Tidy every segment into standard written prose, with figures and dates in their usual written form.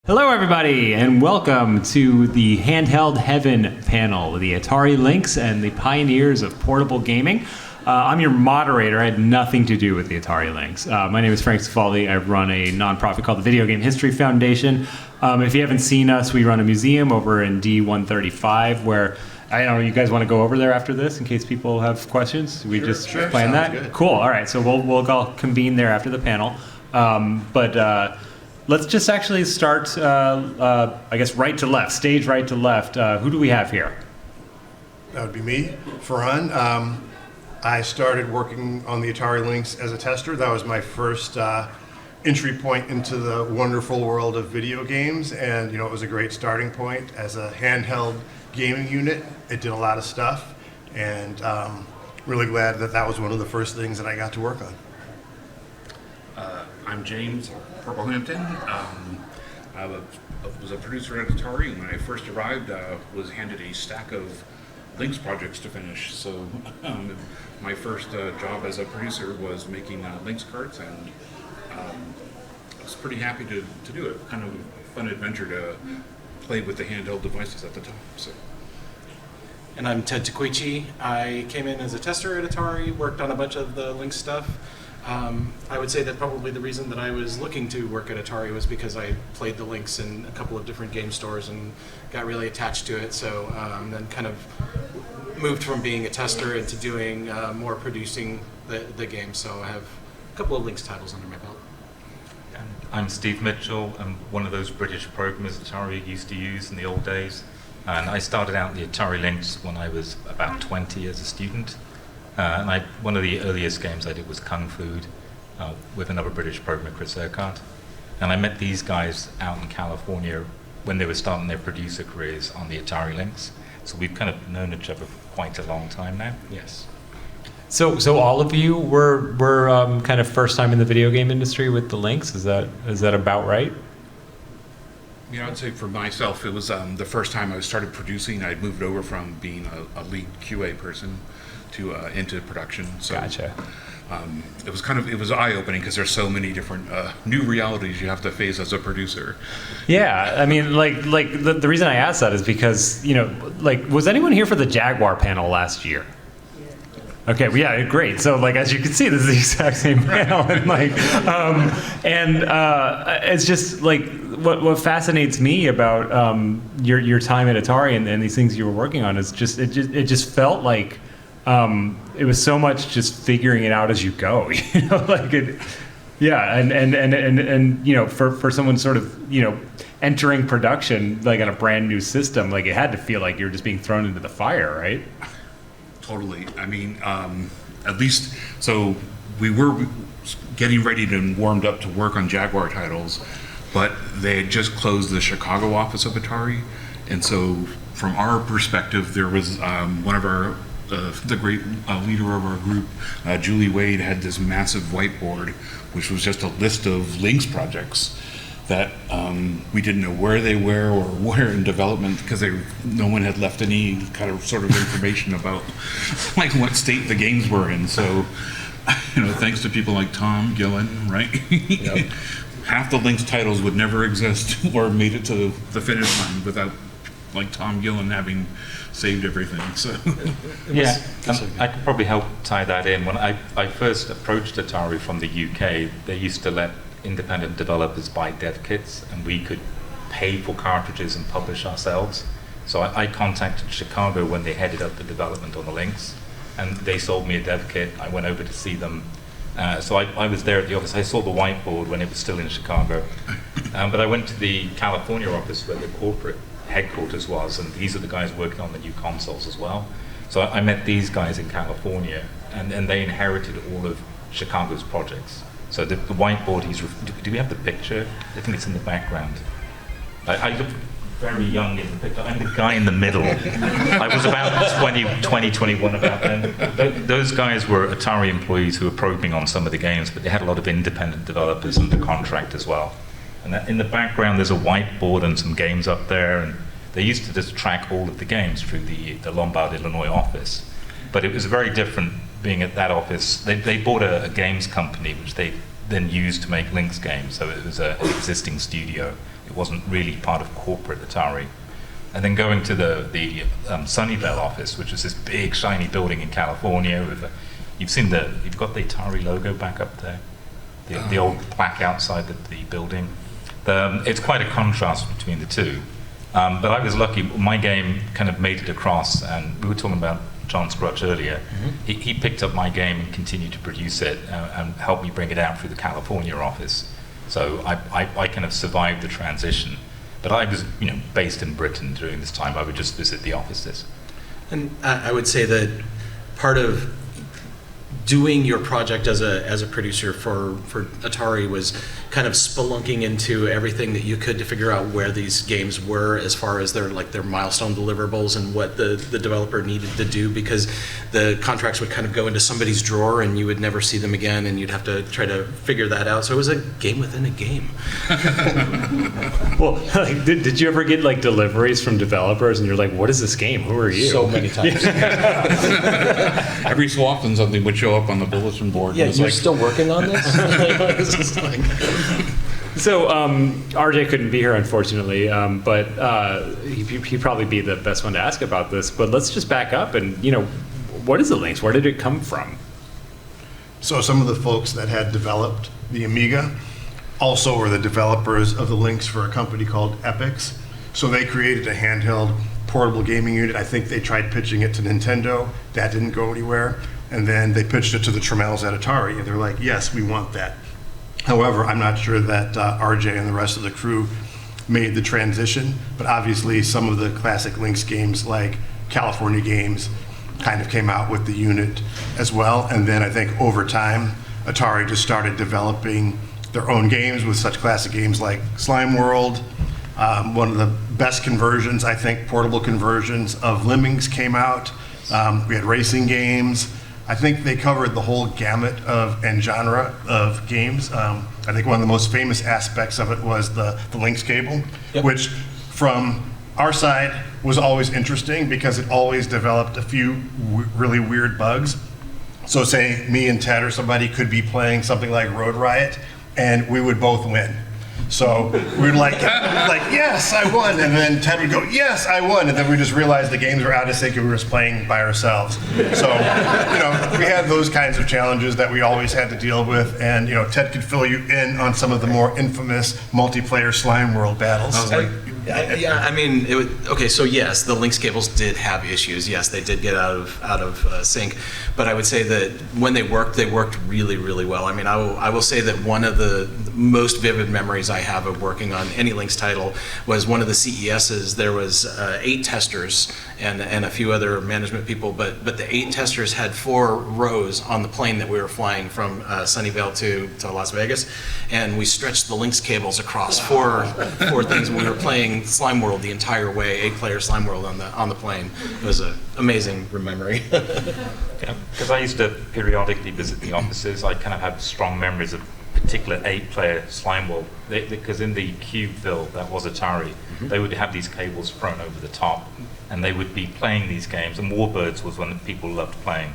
Hello everybody, and welcome to the Handheld Heaven panel, the ATARI LYNX and the pioneers of portable gaming. I'm your moderator. I had nothing to do with the ATARI LYNX. My name is Frank Cifaldi. I run a nonprofit called the Video Game History Foundation. If you haven't seen us, we run a museum over in D135 where, I don't know, you guys want to go over there after this in case people have questions? We just plan that? Good. Cool, all right, so we'll all convene there after the panel. Let's just actually start, I guess, right to left, stage right to left. Who do we have here? That would be me, Faran. I started working on the ATARI LYNX as a tester. That was my first entry point into the wonderful world of video games, and it was a great starting point as a handheld gaming unit. It did a lot of stuff, and really glad that that was one of the first things that I got to work on. I'm James, Purple Hampton. I was a producer at ATARI. When I first arrived, was handed a stack of LYNX projects to finish. So my first job as a producer was making LYNX carts, and I was pretty happy to do it. Kind of a fun adventure to play with the handheld devices at the time. So. And I'm Tahquechi. I came in as a tester at ATARI, worked on a bunch of the LYNX stuff. I would say that probably the reason that I was looking to work at ATARI was because I played the LYNX in a couple of different game stores and got really attached to it. So then kind of moved from being a tester into doing more producing the game. So I have a couple of LYNX titles under my belt. I'm Steve Mitchell. I'm one of those British programmers ATARI used to use in the old days. And I started out the ATARI LYNX when I was about 20 as a student. And one of the earliest games I did was Kung Fu with another British programmer, Chris Urquhart. And I met these guys out in California when they were starting their producer careers on the ATARI LYNX. So we've kind of known each other for quite a long time now. Yes. So all of you were kind of first time in the video game industry with the LYNX. Is that about right? Yeah, I'd say for myself, it was the first time I started producing. I'd moved over from being a lead QA person to into production. So, Gotcha. It was eye-opening because there's so many different new realities you have to face as a producer. Yeah, I mean, the reason I asked that is because was anyone here for the Jaguar panel last year? Okay, well, yeah, great. So, as you can see, this is the exact same panel, and it's just what fascinates me about your time at ATARI and these things you were working on is just it just felt like it was so much just figuring it out as you go, for someone sort of entering production on a brand new system, it had to feel like you were just being thrown into the fire, right? Totally. I mean, at least, so we were getting ready and warmed up to work on Jaguar titles, but they had just closed the Chicago office of ATARI. And so from our perspective, there was one of our, the great leader of our group, Julie Wade, had this massive whiteboard, which was just a list of LYNX projects that we didn't know where they were or where in development because no one had left any kind of sort of information about what state the games were in. So, thanks to people like Tom Gillen, right? Yep. Half the LYNX titles would never exist or made it to the finish line without Tom Gillen having saved everything. So yeah, I could probably help tie that in. When I first approached ATARI from the UK, they used to let independent developers buy dev kits, and we could pay for cartridges and publish ourselves. So I contacted Chicago when they headed up the development on the LYNX, and they sold me a dev kit. I went over to see them. So I was there at the office. I saw the whiteboard when it was still in Chicago. But I went to the California office where the corporate headquarters was, and these are the guys working on the new consoles as well. So I met these guys in California, and they inherited all of Chicago's projects. So the whiteboard, do we have the picture? I think it's in the background. I look very young in the picture. I'm the guy in the middle. I was about 21 about then. Those guys were ATARI employees who were probing on some of the games, but they had a lot of independent developers under contract as well. And in the background, there's a whiteboard and some games up there, and they used to just track all of the games through the Lombard, Illinois office. But it was very different being at that office. They bought a games company, which they then used to make Lynx games. So it was an existing studio. It wasn't really part of corporate Atari. And then going to the Sunnyvale office, which was this big shiny building in California with you've got the Atari logo back up there, the old plaque outside the building. It's quite a contrast between the two. But I was lucky, my game kind of made it across, and we were talking about John Scrutch earlier. He picked up my game and continued to produce it and helped me bring it out through the California office. So I kind of survived the transition. But I was, based in Britain during this time. I would just visit the offices. And I would say that part of doing your project as a producer for Atari was kind of spelunking into everything that you could to figure out where these games were as far as their milestone deliverables and what the developer needed to do, because the contracts would kind of go into somebody's drawer and you would never see them again, and you'd have to try to figure that out. So it was a game within a game. Well, did you ever get deliveries from developers and you're like, what is this game? Who are you? So many times. Every so often something would show up on the bulletin board. Yeah, and you're still working on this? It's just like... So RJ couldn't be here, unfortunately, but he'd probably be the best one to ask about this. But let's just back up and, what is the Lynx? Where did it come from? So some of the folks that had developed the Amiga also were the developers of the Lynx for a company called Epix. So they created a handheld portable gaming unit. I think they tried pitching it to Nintendo. That didn't go anywhere. And then they pitched it to the Trammels at Atari, and they're like, yes, we want that. However, I'm not sure that RJ and the rest of the crew made the transition, but obviously some of the classic Lynx games like California Games kind of came out with the unit as well. And then I think over time, Atari just started developing their own games with such classic games like Slime World. One of the best conversions, I think, portable conversions of Lemmings came out. We had racing games. I think they covered the whole gamut and genre of games. I think one of the most famous aspects of it was the Lynx cable, which from our side was always interesting because it always developed a few really weird bugs. So say me and Ted or somebody could be playing something like Road Riot and we would both win. So we'd like, yes, I won. And then Ted would go, yes, I won. And then we just realized the games were out of sync and we were just playing by ourselves. So, we had those kinds of challenges that we always had to deal with. And, Ted could fill you in on some of the more infamous multiplayer Slime World battles. Okay, so yes, the Lynx cables did have issues. Yes, they did get out of sync, but I would say that when they worked really, really well. I mean, I will say that one of the most vivid memories I have of working on any Lynx title was one of the CESs. There was 8 testers and a few other management people, but the 8 testers had 4 rows on the plane that we were flying from Sunnyvale to Las Vegas, and we stretched the Lynx cables across four things, and we were playing Slime World the entire way, 8-player Slime World on the plane. It was an amazing memory. Because I used to periodically visit the offices, I kind of have strong memories of particular 8-player Slime World. Because in the Cubeville, that was Atari, they would have these cables thrown over the top, and they would be playing these games. And Warbirds was one that people loved playing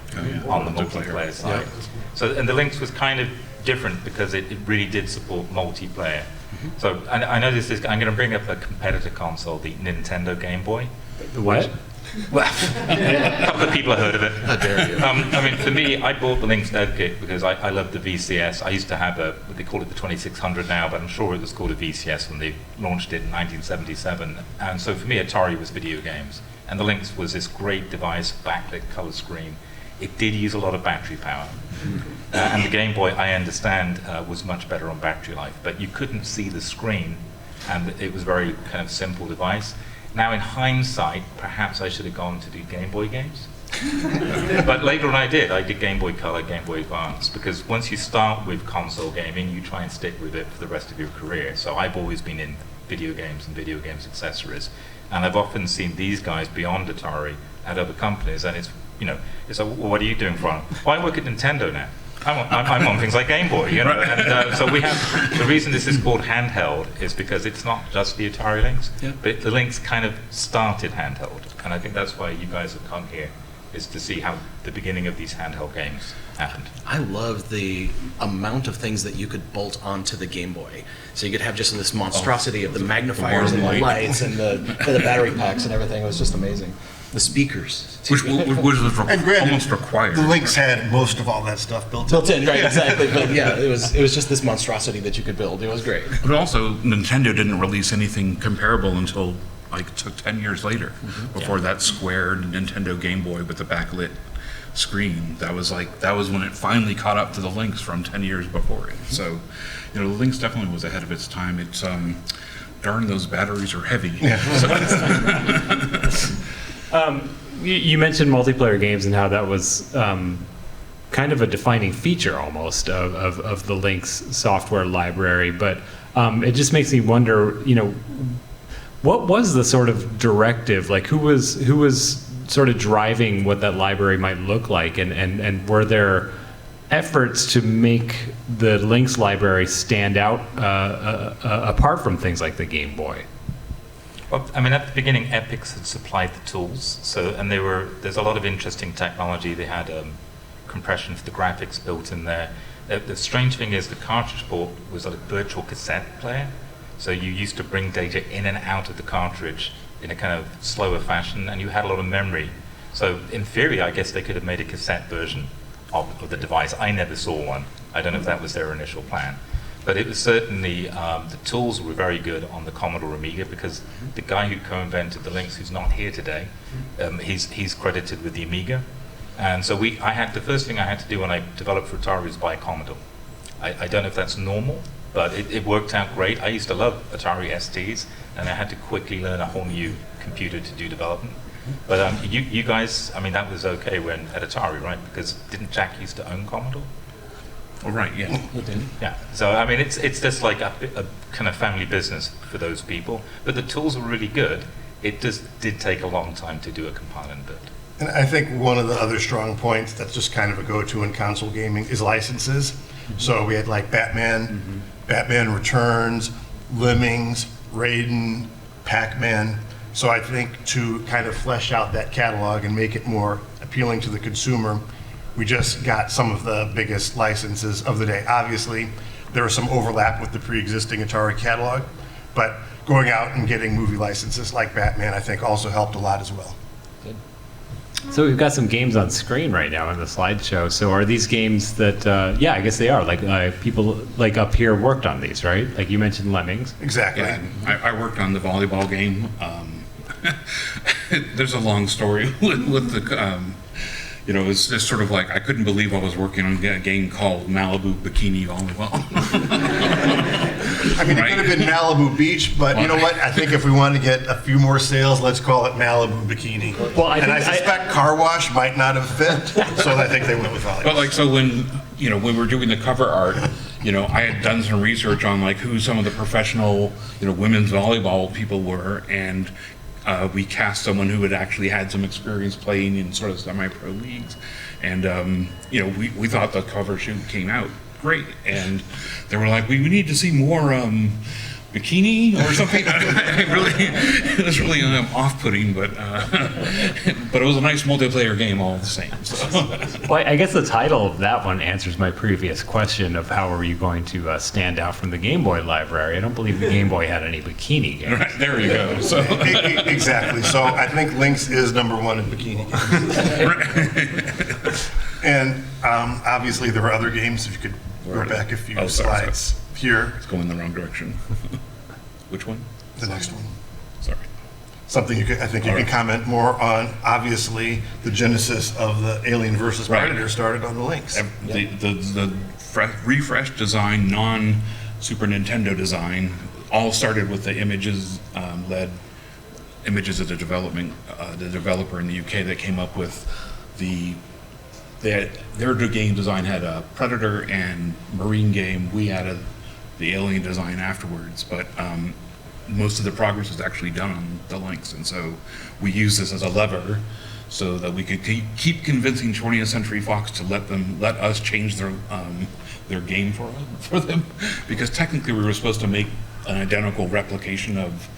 on the multiplayer side. So, and the Lynx was kind of different because it really did support multiplayer. So I know this is, I'm going to bring up a competitor console, the Nintendo Game Boy. The what? Well, a couple of people have heard of it. How dare you? For me, I bought the Lynx dev kit because I loved the VCS. I used to have what they call it the 2600 now, but I'm sure it was called a VCS when they launched it in 1977. And so for me, Atari was video games. And the Lynx was this great device, backlit color screen. It did use a lot of battery power. And the Game Boy, I understand, was much better on battery life, but you couldn't see the screen, and it was a very kind of simple device. Now, in hindsight, perhaps I should have gone to do Game Boy games. But later on I did Game Boy Color, Game Boy Advance, because once you start with console gaming, you try and stick with it for the rest of your career. So I've always been in video games and video games accessories, and I've often seen these guys beyond Atari at other companies, and it's like, well, what are you doing for? Well, I work at Nintendo now. I'm on things like Game Boy, And so we have, the reason this is called Handheld is because it's not just the Atari Lynx, but the Lynx kind of started Handheld, and I think that's why you guys have come here is to see how the beginning of these handheld games happened. I love the amount of things that you could bolt onto the Game Boy. So you could have just this monstrosity of the magnifiers and the lights and the battery packs and everything. It was just amazing. The speakers. Which was And granted, almost required. the Lynx had most of all that stuff built in. Built in, right, exactly. But yeah, it was just this monstrosity that you could build. It was great. But also, Nintendo didn't release anything comparable until like it took 10 years later before that square Nintendo Game Boy with the backlit screen. That was when it finally caught up to the Lynx from 10 years before it. So, the Lynx definitely was ahead of its time. It's darn, those batteries are heavy. Yeah. You mentioned multiplayer games and how that was kind of a defining feature almost of the Lynx software library, but it just makes me wonder, what was the sort of directive? Like, who was sort of driving what that library might look like, and were there efforts to make the Lynx library stand out apart from things like the Game Boy? Well, I mean, at the beginning, Epix had supplied the tools, and there's a lot of interesting technology. They had compression for the graphics built in there. The strange thing is the cartridge port was a virtual cassette player, so you used to bring data in and out of the cartridge in a kind of slower fashion, and you had a lot of memory. So in theory, I guess they could have made a cassette version of the device. I never saw one. I don't know if that was their initial plan. But it was certainly, the tools were very good on the Commodore Amiga, because the guy who co-invented the Lynx, who's not here today, he's credited with the Amiga. And so the first thing I had to do when I developed for Atari was buy a Commodore. I don't know if that's normal, but it worked out great. I used to love Atari STs, and I had to quickly learn a whole new computer to do development. But you guys, I mean, that was okay when at Atari, right? Because didn't Jack used to own Commodore? Oh, right, yeah. Yeah. So I mean, it's just like a kind of family business for those people. But the tools were really good. It just did take a long time to do a compile and build. And I think one of the other strong points that's just kind of a go-to in console gaming is licenses. So we had like Batman, Batman Returns, Lemmings, Raiden, Pac-Man. So I think to kind of flesh out that catalog and make it more appealing to the consumer, we just got some of the biggest licenses of the day. Obviously, there was some overlap with the pre-existing Atari catalog, but going out and getting movie licenses like Batman, I think, also helped a lot as well. So we've got some games on screen right now in the slideshow. So are these games that, yeah, I guess they are. Like people like up here worked on these, right? Like you mentioned Lemmings. Exactly. Yeah, I worked on the volleyball game. There's a long story with the, it's just sort of like, I couldn't believe I was working on a game called Malibu Bikini Volleyball. I mean, it could have been Malibu Beach, but you know what? I think if we want to get a few more sales, let's call it Malibu Bikini. Well, I suspect car wash might not have fit, so I think they went with volleyball. But like, so when we were doing the cover art, I had done some research on like who some of the professional, women's volleyball people were, and we cast someone who had actually had some experience playing in sort of semi-pro leagues, and we thought the cover shoot came out great, and they were like, we need to see more bikini or something. It was really off-putting, but it was a nice multiplayer game all the same. So. Well, I guess the title of that one answers my previous question of how are you going to stand out from the Game Boy library. I don't believe the Game Boy had any bikini games. Right, there you go. So. Exactly. So I think Lynx is #1 in bikini games. And obviously there were other games. If you could go back a few slides. Here. It's going in the wrong direction. Which one? The next one. Sorry. Something I think you can comment more on. Obviously, the genesis of the Alien versus Predator started on the Lynx. The refreshed design, non-Super Nintendo design, all started with the images led images of the developer in the UK that came up with their game design had a Predator and Marine game. We added the Alien design afterwards, but most of the progress was actually done on the Lynx, and so we use this as a lever so that we could keep convincing 20th Century Fox to let us change their game for them, because technically we were supposed to make an identical replication of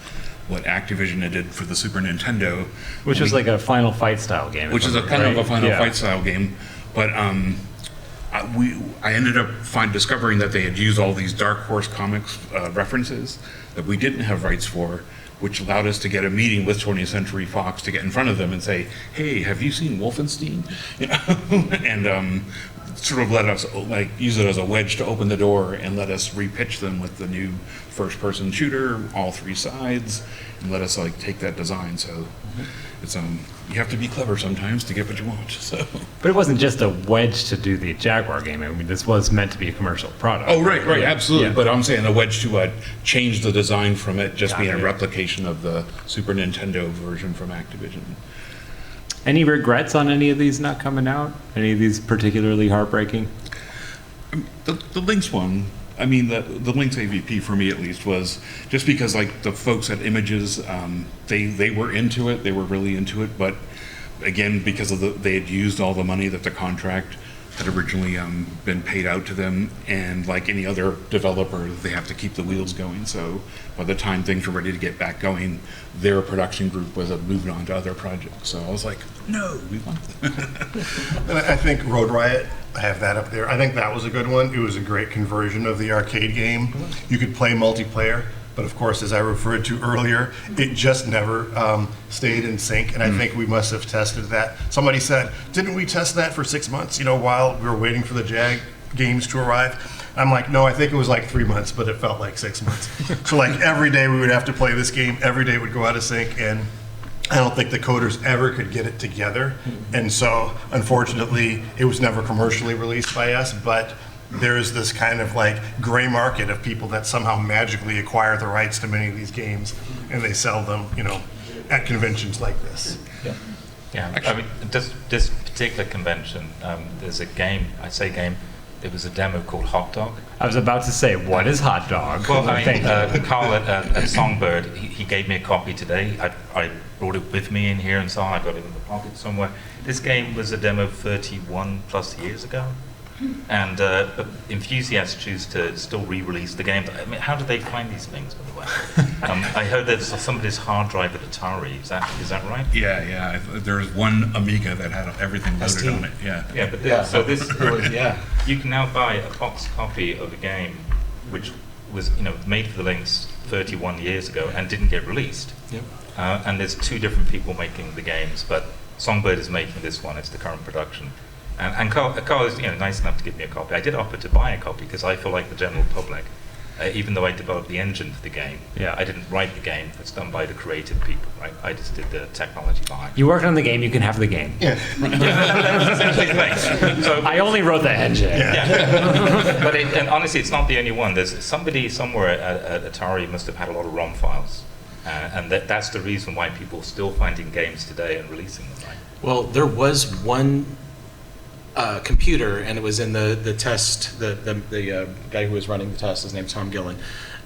what Activision did for the Super Nintendo. Which was like a Final Fight style game. Which is a kind of a Final Yeah. Fight style game. But I ended up discovering that they had used all these Dark Horse Comics references that we didn't have rights for, which allowed us to get a meeting with 20th Century Fox to get in front of them and say, hey, have you seen Wolfenstein? You know, and sort of let us like use it as a wedge to open the door and let us repitch them with the new first-person shooter, all three sides, and let us like take that design. So it's you have to be clever sometimes to get what you want. So. But it wasn't just a wedge to do the Jaguar game. I mean, this was meant to be a commercial product. Oh, right, Yeah. absolutely. Yeah. But I'm saying a wedge to change the design from it just being a Gotcha. replication of the Super Nintendo version from Activision. Any regrets on any of these not coming out? Any of these particularly heartbreaking? The Lynx one, I mean, the Lynx AVP for me at least was just because like the folks at Images, they were into it, they were really into it, but again, because of they had used all the money that the contract had originally been paid out to them, and like any other developer, they have to keep the wheels going. So by the time things were ready to get back going, their production group was moving on to other projects. So I was like, no, we want them. And I think Road Riot, I have that up there. I think that was a good one. It was a great conversion of the arcade game. You could play multiplayer, but of course, as I referred to earlier, it just never stayed in sync. And I think we must have tested that. Somebody said, didn't we test that for 6 months, you know, while we were waiting for the Jag games to arrive? I'm like, no, I think it was like 3 months, but it felt like 6 months. So like every day we would have to play this game, every day would go out of sync, and I don't think the coders ever could get it together. And so unfortunately, it was never commercially released by us, but there is this kind of like gray market of people that somehow magically acquire the rights to many of these games, and they sell them, you know, at conventions like this. Yeah, I mean, this particular convention, there's a game, I say game, it was a demo called Hot Dog. I was about to say, what is hot dog? Well, I mean, Thank you. Carl at Songbird, he gave me a copy today. I brought it with me in here and so on. I got it in the pocket somewhere. This game was a demo 31 plus years ago. And but enthusiasts choose to still re-release the game. I mean, how do they find these things, by the way? I heard there's somebody's hard drive at Atari. Is that right? Yeah. There's one Amiga that had everything loaded on it. Yeah. Yeah, but so this Yeah. you can now buy a box copy of a game which was made for the Lynx 31 years ago and didn't get released. Yep. And there's two different people making the games, but Songbird is making this one. It's the current production. And Carl is nice enough to give me a copy. I did offer to buy a copy because I feel like the general public, even though I developed the engine for the game, Yeah. I didn't write the game. It's done by the creative people, right? I just did the technology behind it. You worked on the game, you can have the game. Yeah. That was essentially the thing. So, I only wrote the engine. but and honestly, it's not the only one. There's somebody somewhere at Atari must have had a lot of ROM files, and that's the reason why people are still finding games today and releasing them, right? Well, there was one computer, and it was in the test. The guy who was running the test, his name's Tom Gillen,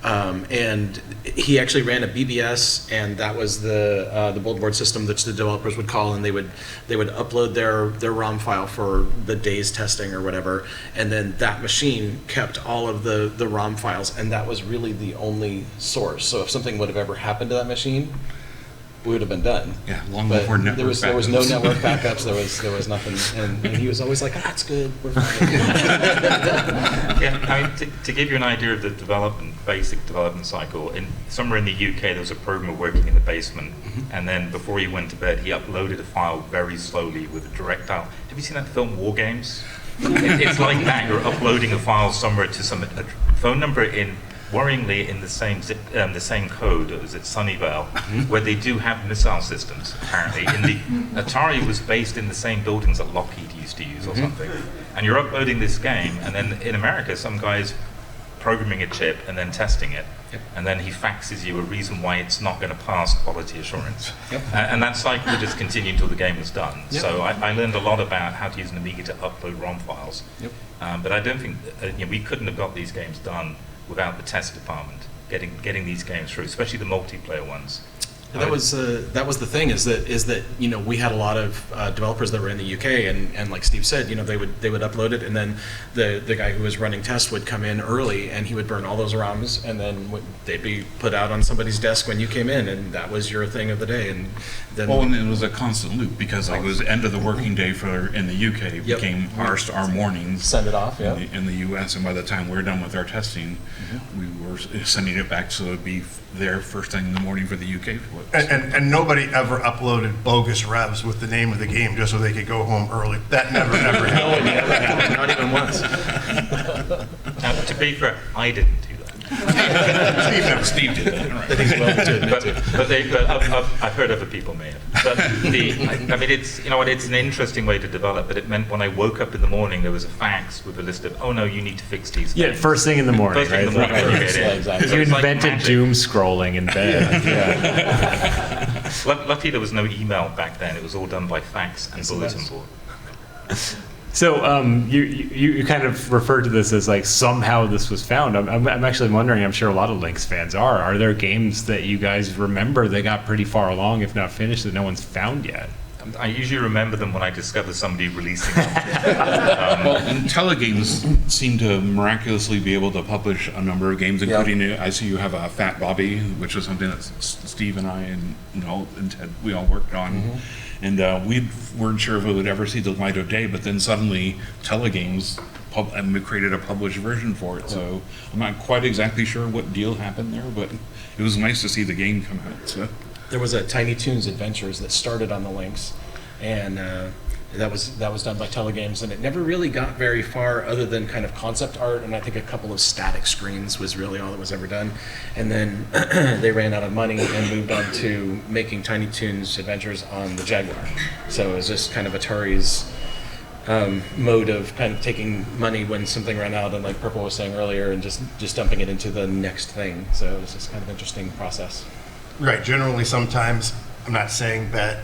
and he actually ran a BBS, and that was the build board system that the developers would call, and they would upload their ROM file for the day's testing or whatever, and then that machine kept all of the ROM files, and that was really the only source. So if something would have ever happened to that machine, we would have been done. Yeah, long But before network there was no backups. network backups. There was nothing, and he was always like, "That's good, we're fine." Yeah, I mean, to give you an idea of the basic development cycle, somewhere in the UK there was a programmer working in the basement, and then before he went to bed, he uploaded a file very slowly with a direct dial. Have you seen that film War Games? It's like that. You're uploading a file somewhere to some phone number worryingly in the same code as at Sunnyvale, where they do have missile systems, apparently. Atari was based in the same buildings that Lockheed used to use or something. And you're uploading this game, and then in America, some guy's programming a chip and then testing it, and then he faxes you a reason why it's not going to pass quality assurance. And that cycle would just continue until the game was done. So I learned a lot about how to use an Amiga to upload ROM files. But I don't think, we couldn't have got these games done without the test department getting these games through, especially the multiplayer ones. That was the thing is that we had a lot of developers that were in the UK and like Steve said, they would upload it, and then the guy who was running tests would come in early and he would burn all those ROMs, and then they'd be put out on somebody's desk when you came in, and that was your thing of the day. And then and it was a constant loop because like it was end of the working day in the UK it became our mornings. Send it off. Yeah. In the US, and by the time we're done with our testing, we were sending it back so it'd be there first thing in the morning for the UK flips. And nobody ever uploaded bogus revs with the name of the game just so they could go home early. That never ever No, happened. it never happened. Not even once. Now, to be fair, I didn't do that. Steve did that. Right. That he's willing to admit to. But I've heard other people may have. But it's an interesting way to develop. But it meant when I woke up in the morning, there was a fax with a list of, oh no, you need to fix these. Yeah, things. first thing in the morning, First thing in the right? morning when you Right. get Yeah, in. exactly. So You it's like invented magic. doom scrolling in bed. Yeah. Luckily, there was no email back then. It was all done by fax and bulletin board. So you kind of referred to this as like somehow this was found. I'm actually wondering, I'm sure a lot of Lynx fans are there games that you guys remember that got pretty far along, if not finished, that no one's found yet? I usually remember them when I discover somebody releasing them. And Telegames seem to miraculously be able to publish a number of games, including I see you have a Fat Bobby, which was something that Steve and I and Ted, we all worked on. And we weren't sure if it would ever see the light of day, but then suddenly Telegames created a published version for it. So I'm not quite exactly sure what deal happened there, but it was nice to see the game come out. So. There was a Tiny Toons Adventures that started on the Lynx, and that was done by Telegames, and it never really got very far other than kind of concept art, and I think a couple of static screens was really all that was ever done. And then they ran out of money and moved on to making Tiny Toons Adventures on the Jaguar. So it was just kind of Atari's mode of kind of taking money when something ran out, and like Purple was saying earlier, and just dumping it into the next thing. So it was just kind of interesting process. Right. Generally, sometimes, I'm not saying that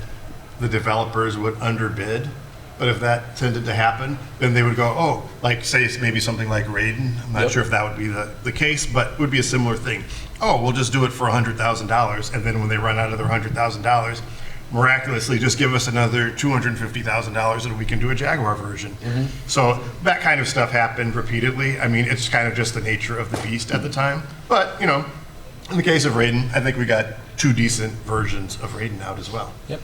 the developers would underbid, but if that tended to happen, then they would go, oh, like say it's maybe something like Raiden. I'm not sure if that would be the case, but it would be a similar thing. Oh, we'll just do it for $100,000, and then when they run out of their $100,000, miraculously just give us another $250,000 and we can do a Jaguar version. So that kind of stuff happened repeatedly. I mean, it's kind of just the nature of the beast at the time. But, in the case of Raiden, I think we got 2 decent versions of Raiden out as well. Yep.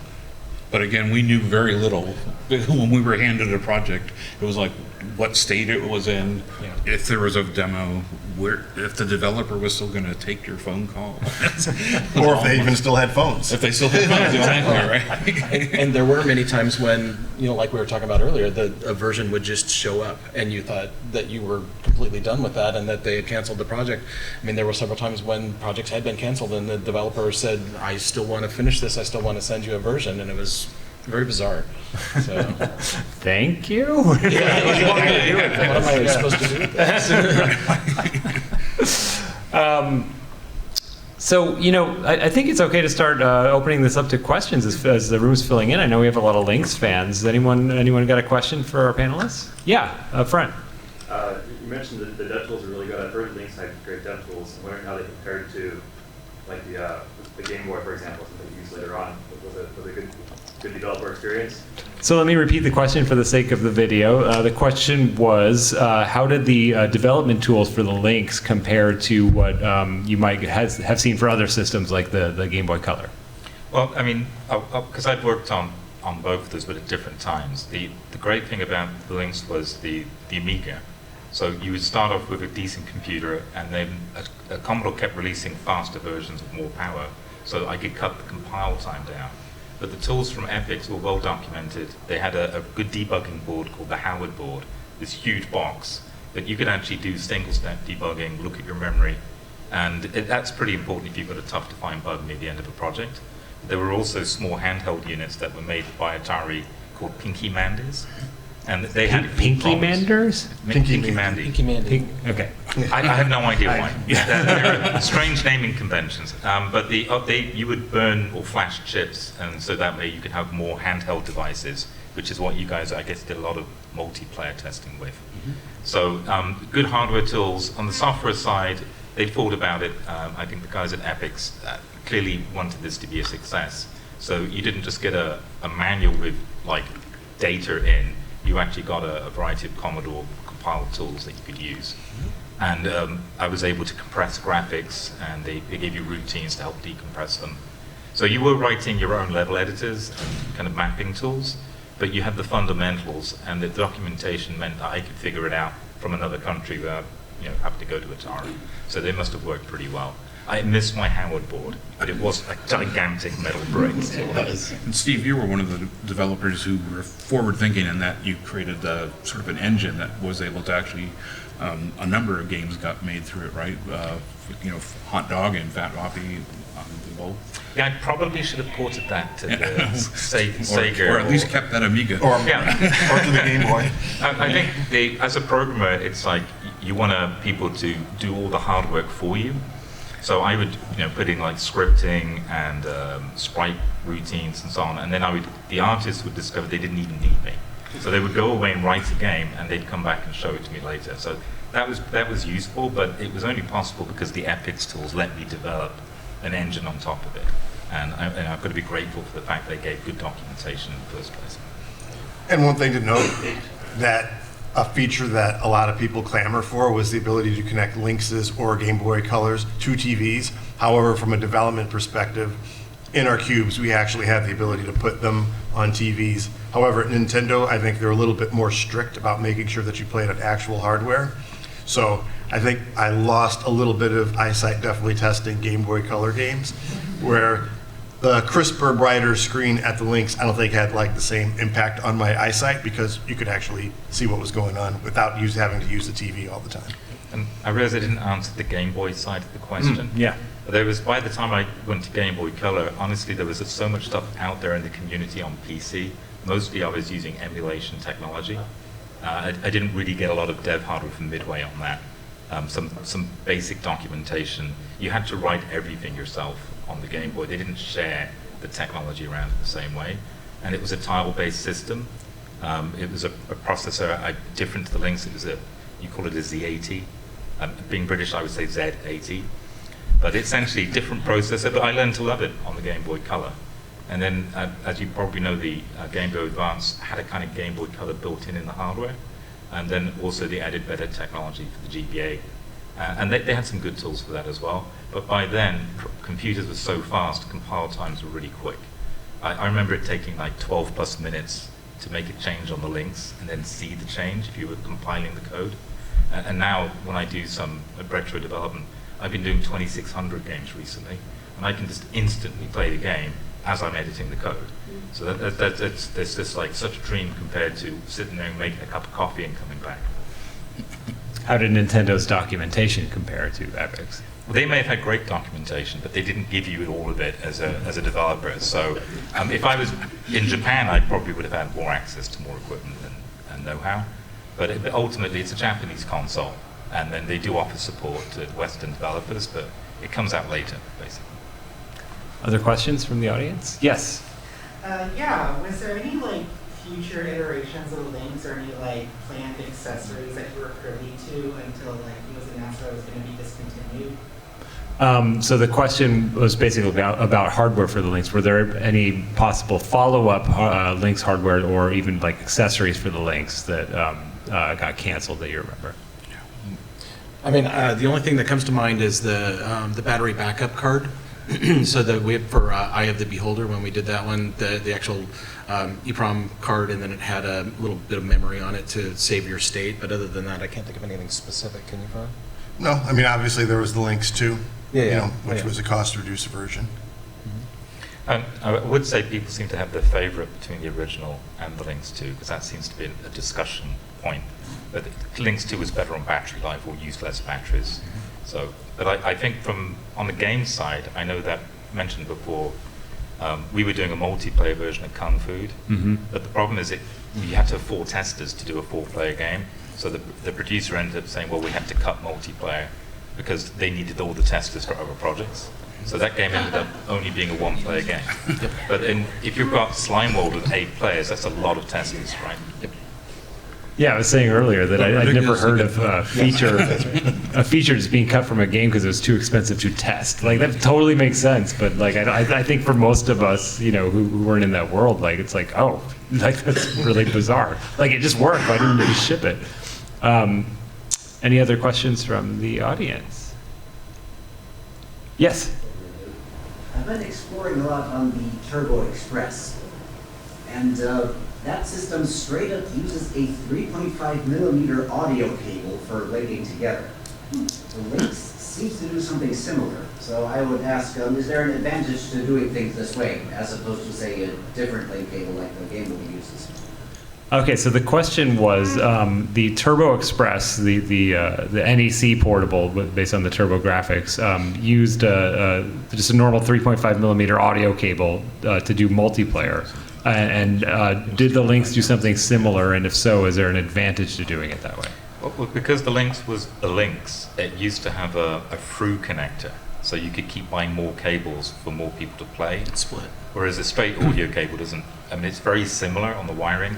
But again, we knew very little. When we were handed a project, it was like what state it was in, if there was a demo, if the developer was still going to take your phone call. Or if they even still had phones. If they still had phones, exactly, right? And there were many times when, like we were talking about earlier, a version would just show up and you thought that you were completely done with that and that they had canceled the project. I mean, there were several times when projects had been canceled and the developer said, I still want to finish this, I still want to send you a version, and it was very bizarre. So. Thank you. What am I supposed to do with this? So, I think it's okay to start opening this up to questions as the room's filling in. I know we have a lot of Lynx fans. Anyone got a question for our panelists? Yeah, up front. You mentioned that the dev tools are really good. I've heard Lynx had great dev tools. I'm wondering how they compared to, like the Game Boy, for example, something you used later on. Was it a good developer experience? So let me repeat the question for the sake of the video. The question was, how did the development tools for the Lynx compare to what you might have seen for other systems like the Game Boy Color? Well, I mean, because I've worked on both of those, but at different times. The great thing about the Lynx was the Amiga. So you would start off with a decent computer, and then a Commodore kept releasing faster versions with more power, so I could cut the compile time down. But the tools from Epix were well documented. They had a good debugging board called the Howard board, this huge box that you could actually do single-step debugging, look at your memory, and that's pretty important if you've got a tough-to-find bug near the end of a project. There were also small handheld units that were made by Atari called Pinky Manders, and they had Pinky Manders? Pinky Mandy. Pinky Mandy. Okay. I have no idea why. There are strange naming conventions, but you would burn or flash chips, and so that way you could have more handheld devices, which is what you guys, I guess, did a lot of multiplayer testing with. So good hardware tools. On the software side, they thought about it. I think the guys at Epix clearly wanted this to be a success. So you didn't just get a manual with like data in, you actually got a variety of Commodore compile tools that you could use. And I was able to compress graphics, and they gave you routines to help decompress them. So you were writing your own level editors and kind of mapping tools, but you had the fundamentals, and the documentation meant that I could figure it out from another country without having to go to Atari. So they must have worked pretty well. I missed my Howard board, but it was a gigantic metal brick. It was. And Steve, you were one of the developers who were forward-thinking in that you created sort of an engine that was able to actually, a number of games got made through it, right? Hot Dog and Fat Hoppy, both. Yeah, I probably should have ported that to the Sega. Or at least kept that Amiga. Or to the Game Boy. I think as a programmer, it's like you want people to do all the hard work for you. So I would, put in like scripting and sprite routines and so on, and then the artists would discover they didn't even need me. So they would go away and write a game, and they'd come back and show it to me later. So that was useful, but it was only possible because the Epix tools let me develop an engine on top of it. And I've got to be grateful for the fact they gave good documentation in the first place. And one thing to note, that a feature that a lot of people clamor for was the ability to connect Lynxes or Game Boy Colors to TVs. However, from a development perspective, in our cubes, we actually have the ability to put them on TVs. However, at Nintendo, I think they're a little bit more strict about making sure that you play it on actual hardware. So I think I lost a little bit of eyesight definitely testing Game Boy Color games, where the crisper, brighter screen at the Lynx, I don't think had like the same impact on my eyesight, because you could actually see what was going on without having to use the TV all the time. And I realize I didn't answer the Game Boy side of the question. Yeah. There was, by the time I went to Game Boy Color, honestly, there was so much stuff out there in the community on PC. Mostly I was using emulation technology. I didn't really get a lot of dev hardware from Midway on that. Some basic documentation. You had to write everything yourself on the Game Boy. They didn't share the technology around in the same way. And it was a tile-based system. It was a processor different to the Lynx. It was you call it a Z80. Being British, I would say Z80. But it's essentially a different processor, but I learned to love it on the Game Boy Color. And then, as you probably know, the Game Boy Advance had a kind of Game Boy Color built in the hardware. And then also they added better technology for the GBA. And they had some good tools for that as well. But by then, computers were so fast, compile times were really quick. I remember it taking like 12 plus minutes to make a change on the Lynx and then see the change if you were compiling the code. And now, when I do some retro development, I've been doing 2600 games recently, and I can just instantly play the game as I'm editing the code. So that's just like such a dream compared to sitting there and making a cup of coffee and coming back. How did Nintendo's documentation compare to Epix? Well, they may have had great documentation, but they didn't give you all of it as a developer. So if I was in Japan, I probably would have had more access to more equipment and know-how. But ultimately, it's a Japanese console, and then they do offer support to Western developers, but it comes out later, basically. Other questions from the audience? Yes. Yeah, was there any future iterations of Lynx or any planned accessories that you were privy to until it was announced that it was going to be discontinued? So the question was basically about hardware for the Lynx. Were there any possible follow-up Lynx hardware or even accessories for the Lynx that got canceled that you remember? I mean, the only thing that comes to mind is the battery backup card. So that we had for Eye of the Beholder, when we did that one, the actual EEPROM card, and then it had a little bit of memory on it to save your state. But other than that, I can't think of anything specific. Can you, Faran? No, I mean, obviously there was the Lynx 2, Yeah. which was a cost-reduced version. And I would say people seem to have their favorite between the original and the Lynx 2, because that seems to be a discussion point. But the Lynx 2 was better on battery life or used less batteries. So, but I think on the game side, I know that mentioned before, we were doing a multiplayer version of Kung Fu, but the problem is you had to have 4 testers to do a 4-player game. So the producer ended up saying, well, we had to cut multiplayer because they needed all the testers for other projects. So that game ended up only being a 1-player game. But if you've got Slime World with 8 players, that's a lot of testers, right? Yep. Yeah, I was saying earlier that I'd never heard of a feature just being cut from a game because it was too expensive to test. Like that totally makes sense, but like I think for most of us, who weren't in that world, like it's like, oh, like that's really bizarre. Like it just worked. Why didn't you just ship it? Any other questions from the audience? Yes. I've been exploring a lot on the Turbo Express, and that system straight up uses a 3.5 millimeter audio cable for linking together. The LYNX seems to do something similar, so I would ask, is there an advantage to doing things this way, as opposed to, say, a different link cable like the Game Boy uses? Okay, so the question was the Turbo Express, the NEC portable based on the Turbo graphics, used just a normal 3.5 millimeter audio cable to do multiplayer. And did the LYNX do something similar? And if so, is there an advantage to doing it that way? Well, because the LYNX was a LYNX, it used to have a through connector, so you could keep buying more cables for more people to play. It's split. Whereas a straight audio cable doesn't. I mean, it's very similar on the wiring,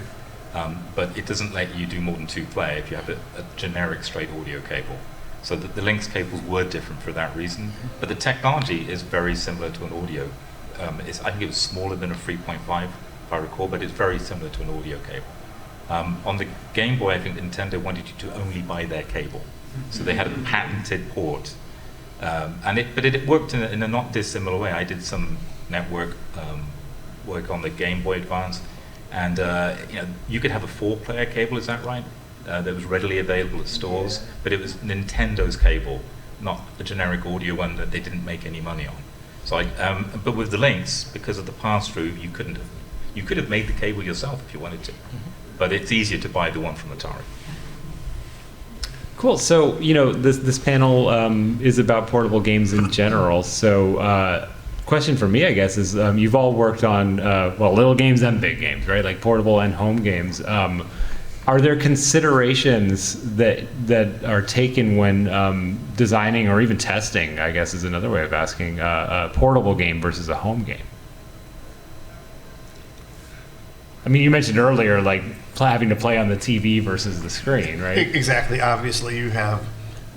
but it doesn't let you do more than 2 play if you have a generic straight audio cable. So the LYNX cables were different for that reason, but the technology is very similar to an audio. I think it was smaller than a 3.5. I recall, but it's very similar to an audio cable. On the Game Boy, I think Nintendo wanted you to only buy their cable, so they had a patented port, but it worked in a not dissimilar way. I did some network work on the Game Boy Advance, and you could have a 4-player cable. Is that right? That was readily available at stores, but it was Nintendo's cable, not a generic audio one that they didn't make any money on. So, but with the LYNX, because of the pass-through, you could have made the cable yourself if you wanted to, but it's easier to buy the one from Atari. Cool. So this panel is about portable games in general. So question for me, I guess, is you've all worked on little games and big games, right? Like portable and home games. Are there considerations that are taken when designing or even testing, I guess is another way of asking, a portable game versus a home game? I mean, you mentioned earlier, like having to play on the TV versus the screen, right? Exactly. Obviously, you have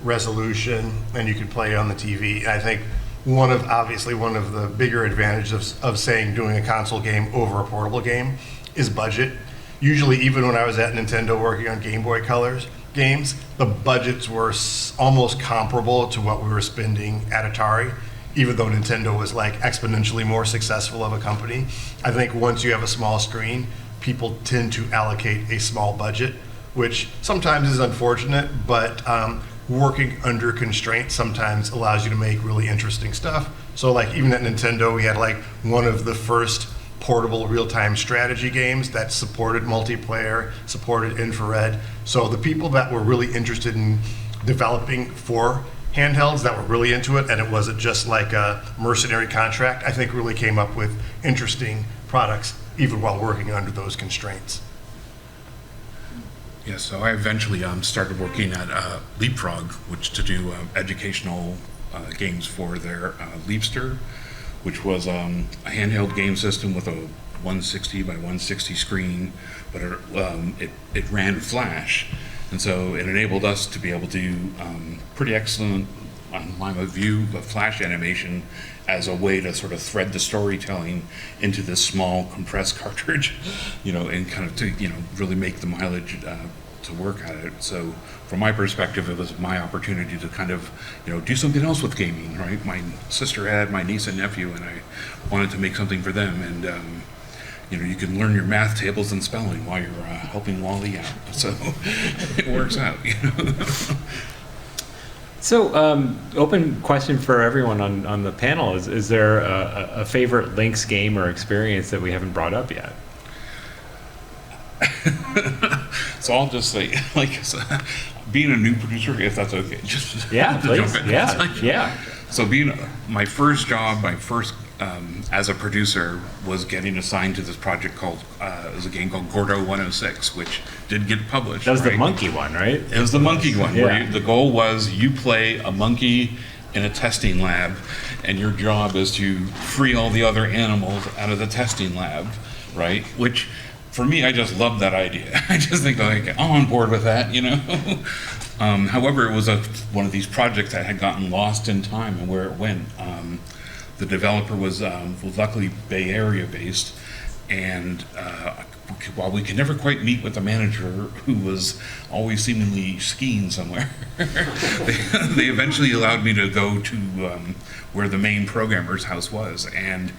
resolution, and you can play on the TV. I think one of the bigger advantages of saying doing a console game over a portable game is budget. Usually, even when I was at Nintendo working on Game Boy Colors games, the budgets were almost comparable to what we were spending at Atari, even though Nintendo was like exponentially more successful of a company. I think once you have a small screen, people tend to allocate a small budget, which sometimes is unfortunate, but working under constraints sometimes allows you to make really interesting stuff. So like even at Nintendo, we had like one of the first portable real-time strategy games that supported multiplayer, supported infrared. So the people that were really interested in developing for handhelds, that were really into it, and it wasn't just like a mercenary contract, I think really came up with interesting products even while working under those constraints. Yeah, so I eventually started working at Leapfrog, which to do educational games for their Leapster, which was a handheld game system with a 160 by 160 screen, but it ran Flash. And so it enabled us to be able to do pretty excellent on Lima View, but Flash animation as a way to sort of thread the storytelling into this small compressed cartridge, and kind of to, really make the mileage to work at it. So from my perspective, it was my opportunity to kind of, do something else with gaming, right? My sister had my niece and nephew, and I wanted to make something for them. And, you can learn your math tables and spelling while you're helping Wally out. So it works out, So, open question for everyone on the panel. Is there a favorite LYNX game or experience that we haven't brought up yet? So I'll just say, being a new producer, if that's okay. Just Yeah, please. jump in. Yeah. So my first job, as a producer, was getting assigned to this project called, it was a game called Gordo 106, which did get published. That was the right? monkey one, right? It was the monkey one, Yeah. where the goal was you play a monkey in a testing lab, and your job is to free all the other animals out of the testing lab, right? Which for me, I just love that idea. I just think like I'm on board with that, you know. However, it was one of these projects that had gotten lost in time and where it went. The developer was luckily Bay Area based, and while we could never quite meet with the manager, who was always seemingly skiing somewhere, they eventually allowed me to go to where the main programmer's house was. And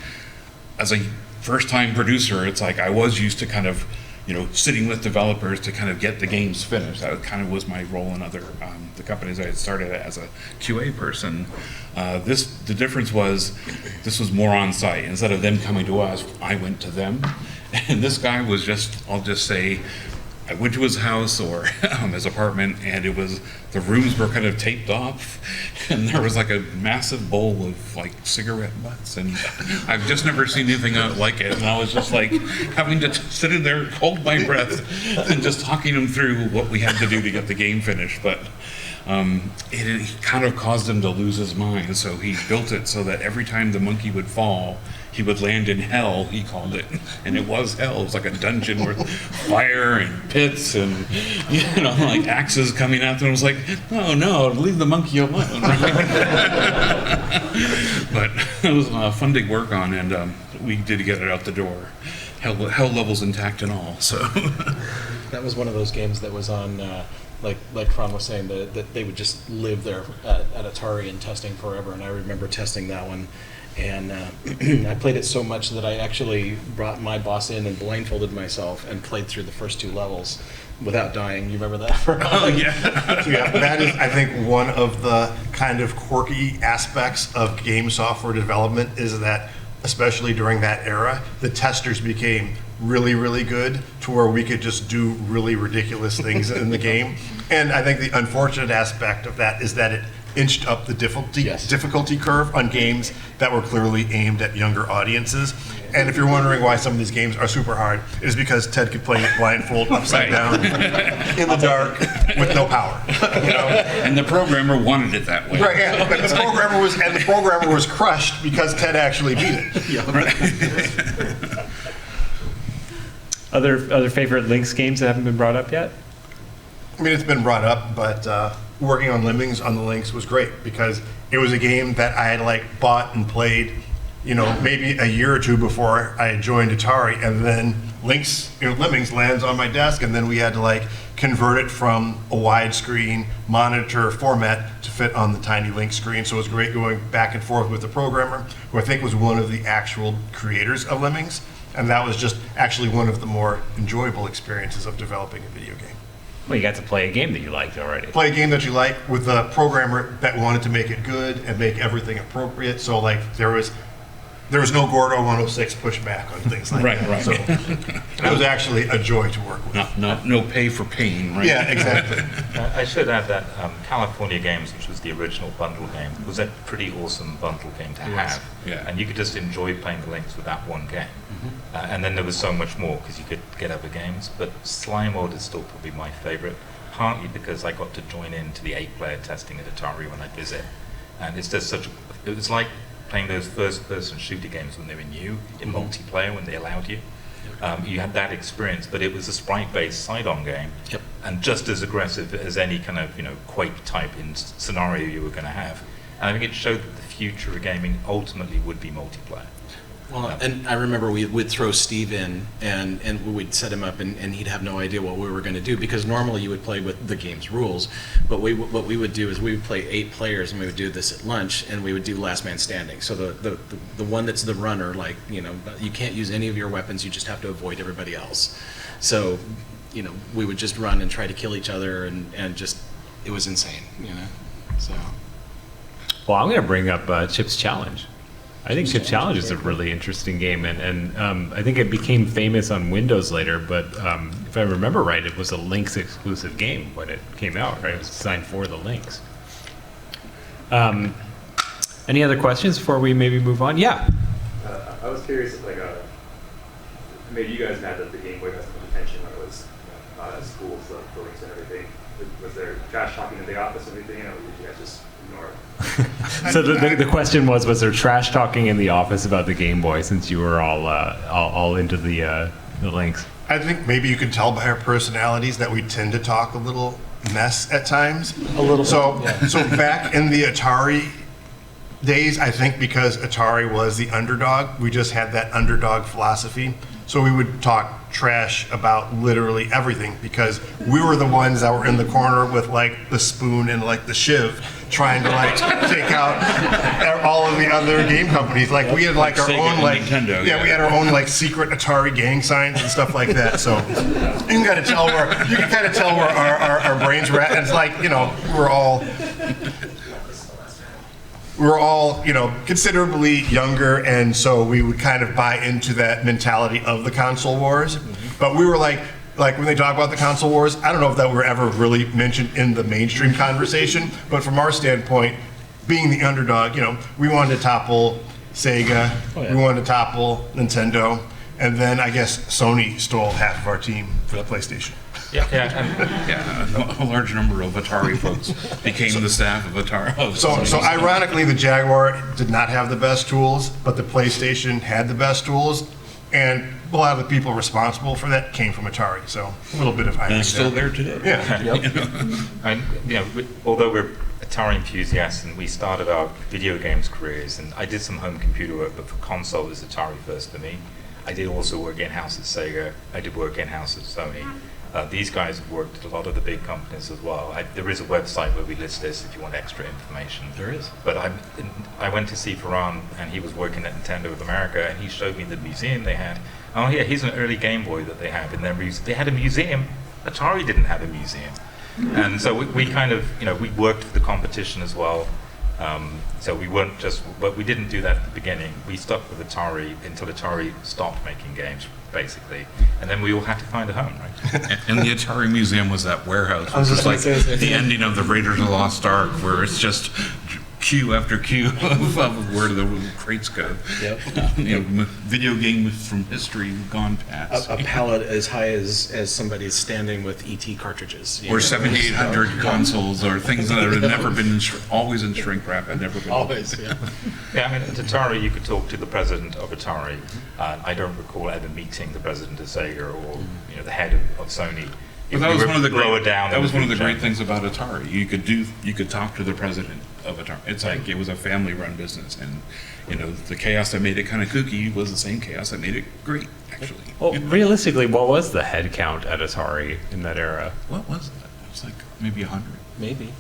as a first-time producer, it's like I was used to kind of, you know, sitting with developers to kind of get the games finished. That kind of was my role in other the companies I had started as a QA person. The difference was this was more on site. Instead of them coming to us, I went to them. And this guy was just, I'll just say, I went to his house or his apartment, and the rooms were kind of taped off, and there was like a massive bowl of like cigarette butts, and I've just never seen anything like it. And I was just like having to sit in there, hold my breath, and just talking him through what we had to do to get the game finished. But it kind of caused him to lose his mind, so he built it so that every time the monkey would fall, he would land in hell, he called it. And it was hell. It was like a dungeon with fire and pits and, you know, like axes coming at them. It was like, no, leave the monkey alone. But it was fun to work on, and we did get it out the door. Hell levels intact and all, so. That was one of those games that was on, like Faran was saying, that they would just live there at Atari and testing forever. And I remember testing that one. And I played it so much that I actually brought my boss in and blindfolded myself and played through the first 2 levels without dying. You remember that? Oh, yeah. Yeah, that is, I think, one of the kind of quirky aspects of game software development is that, especially during that era, the testers became really, really good to where we could just do really ridiculous things in the game. And I think the unfortunate aspect of that is that it inched up the difficulty curve on games that were clearly aimed at younger audiences. And if you're wondering why some of these games are super hard, it is because Ted could play it blindfold, upside down, in the dark, with no power. You know? And the programmer wanted it that way. Right, yeah. But the programmer was crushed because Ted actually beat it. Yeah, right. Other favorite Lynx games that haven't been brought up yet? I mean, it's been brought up, but working on Lemmings on the Lynx was great because it was a game that I had like bought and played, you know, maybe a year or 2 before I had joined Atari, and then Lemmings lands on my desk, and then we had to like convert it from a widescreen monitor format to fit on the tiny Lynx screen. So it was great going back and forth with the programmer, who I think was one of the actual creators of Lemmings, and that was just actually one of the more enjoyable experiences of developing a video game. Well, you got to play a game that you liked already. Play a game that you like with a programmer that wanted to make it good and make everything appropriate. So like there was no Gordo 106 pushback on things like that. Right. So it was actually a joy to work with. No pay for pain, right? Yeah, exactly. I should add that California Games, which was the original bundle game, was a pretty awesome bundle game to have. Yeah. And you could just enjoy playing the Lynx with that one game. And then there was so much more because you could get other games. But Slime World is still probably my favorite, partly because I got to join into the 8-player testing at Atari when I visit. And it's just it was like playing those first-person shooter games when they were new in multiplayer, when they allowed you. You had that experience, but it was a sprite-based side-on game, and just as aggressive as any kind of Quake type in scenario you were going to have. And I think it showed that the future of gaming ultimately would be multiplayer. Well, and I remember we would throw Steve in, and we'd set him up, and he'd have no idea what we were going to do, because normally you would play with the game's rules, but what we would do is we would play 8 players, and we would do this at lunch, and we would do last man standing. So the one that's the runner, like, you can't use any of your weapons, you just have to avoid everybody else. So, we would just run and try to kill each other, and just, it was insane, so. Well, I'm going to bring up Chip's Challenge. I think Chip Challenge is a really interesting game, and I think it became famous on Windows later, but if I remember right, it was a Lynx exclusive game when it came out, right? It was designed for the Lynx. Any other questions before we maybe move on? Yeah? I was curious if, maybe you guys had the Game Boy got some attention when it was not at school, so the Lynx and everything. Was there trash talking in the office or anything, or did you guys just ignore it? So the question was there trash talking in the office about the Game Boy, since you were all into the Lynx? I think maybe you can tell by our personalities that we tend to talk a little mess at times. A little bit, So, yeah. so back in the Atari days, I think because Atari was the underdog, we just had that underdog philosophy. So we would talk trash about literally everything because we were the ones that were in the corner with like the spoon and like the shiv trying to like take out all of the other game companies. Like we had like our Sega own and like, Nintendo, yeah, we had our own like secret Atari gang signs and stuff like that. So you can kind of tell where our brains were at. And it's like, you know, we're all, you know, considerably younger, and so we would kind of buy into that mentality of the console wars. But we were like when they talk about the console wars, I don't know if that were ever really mentioned in the mainstream conversation, but from our standpoint, being the underdog, you know, we wanted to topple Sega, we wanted to topple Nintendo, and then I guess Sony stole half of our team for the PlayStation. Yeah, a large number of Atari folks became the staff of Atari. So ironically, the Jaguar did not have the best tools, but the PlayStation had the best tools, and a lot of the people responsible for that came from Atari. So a little bit of irony. And it's still there today. Yeah. And, you know, although we're Atari enthusiasts and we started our video games careers, and I did some home computer work, but for console, it was Atari first for me. I did also work in-house at Sega. I did work in-house at Sony. These guys have worked at a lot of the big companies as well. There is a website where we list this if you want extra information. There is. But I went to see Faran, and he was working at Nintendo of America, and he showed me the museum they had. Oh yeah, here's an early Game Boy that they have in their museum. They had a museum. Atari didn't have a museum. And so we kind of, you know, we worked for the competition as well. So we weren't just, but we didn't do that at the beginning. We stuck with Atari until Atari stopped making games, basically. And then we all had to find a home, right? And the Atari Museum was that warehouse, which was like the ending of the Raiders of the Lost Ark, where it's just queue after queue of where the crates go. Yep. You know, video games from history gone past. A pallet as high as somebody's standing with ET cartridges. you Or know. 7,800 consoles, or things that have never been always in shrink wrap and never been. Always, yeah. Yeah, I mean, at Atari, you could talk to the president of Atari. I don't recall ever meeting the president of Sega or you know the head of Sony. But that was one of the lower great. down. That was one of the food chain. great things about Atari. You could talk to the president of Atari. It's like it was a family-run business, and you know the chaos that made it kind of kooky was the same chaos that made it great. Actually, Well, realistically, what was the head count at Atari in that era? what was that? It was like maybe 100. Maybe.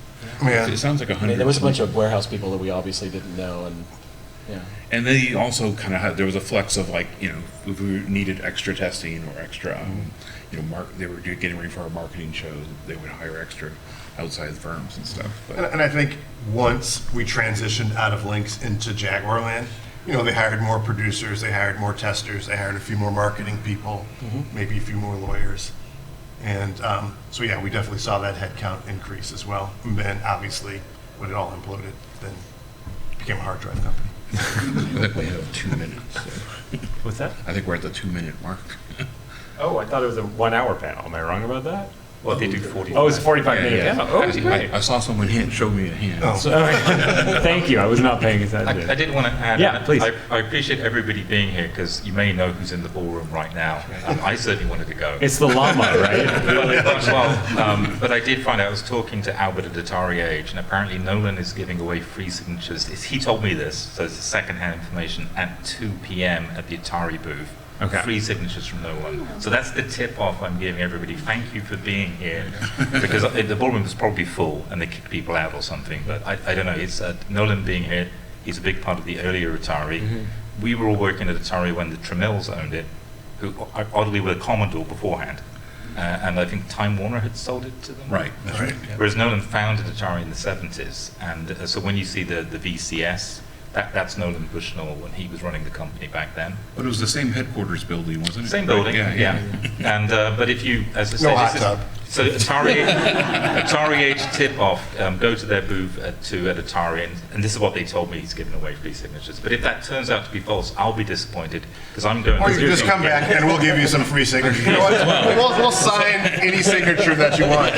Yeah. It sounds like 100. I mean, there was a bunch of warehouse people that we obviously didn't know, and yeah. And they also kind of had, there was a flex of like, you know, if we needed extra testing or extra, you know, they were getting ready for our marketing show, they would hire extra outside firms and stuff. But And I think once we transitioned out of Lynx into Jaguar land, you know, they hired more producers, they hired more testers, they hired a few more marketing people, maybe a few more lawyers. And so, yeah, we definitely saw that headcount increase as well. And then, obviously, when it all imploded, then it became a hard drive company. I think we have 2 minutes. So What's that? I think we're at the 2-minute mark. Oh, I thought it was a 1 hour panel. Am I wrong about that? Well, they do 40. Oh, it's a 45 Yeah, minute yeah. panel. Oh, it's great. I saw someone show me a hand. Oh. Thank you. I was not paying attention. I did want to add, Yeah, please. I appreciate everybody being here because you may know who's in the ballroom right now. I certainly wanted to go. It's the llama, right? But I did find out, I was talking to Albert at Atari Age, and apparently Nolan is giving away free signatures. He told me this, so it's secondhand information, at 2 p.m. at the Atari booth. Okay. Free signatures from Nolan. So that's the tip-off I'm giving everybody. Thank you for being here. Because the ballroom was probably full, and they kicked people out or something, but I don't know. It's Nolan being here, he's a big part of the earlier Atari. We were all working at Atari when the Tremills owned it, who oddly were the Commodore beforehand. And I think Time Warner had sold it to them. Right, that's right. Whereas Nolan founded Atari in the 70s. And so when you see the VCS, that's Nolan Bushnell when he was running the company back then. But it was the same headquarters building, wasn't it? Same building, yeah. And but if you, as I said, No hot tub. So Atari Age tip-off, go to their booth at Atari, and this is what they told me, he's giving away free signatures. But if that turns out to be false, I'll be disappointed, because I'm going Or to... you can just come back and we'll give you some free signatures. You know what? We'll sign any signature that you want.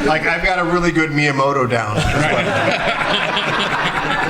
Like, I've got a really good Miyamoto down.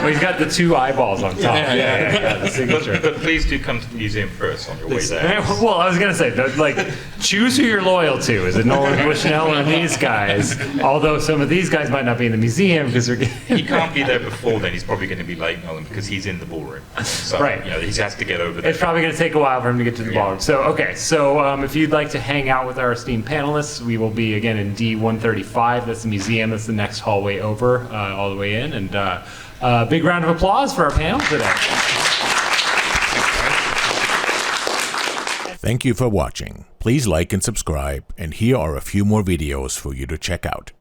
Well, he's got the 2 eyeballs on top. Yeah, the signature. But please do come to the museum first on your way there. Well, I was gonna say, like, choose who you're loyal to. Is it Nolan Bushnell or these guys? Although some of these guys might not be in the museum because they're getting. He can't be there before then. He's probably going to be late, Nolan, because he's in the ballroom. So, Right. You know, he has to get over there. It's probably going to take a while for him to get to the ballroom. So, okay. So, if you'd like to hang out with our esteemed panelists, we will be again in D135. That's the museum. That's the next hallway over, all the way in. And big round of applause for our panel today. Thank you for watching. Please like and subscribe, and here are a few more videos for you to check out.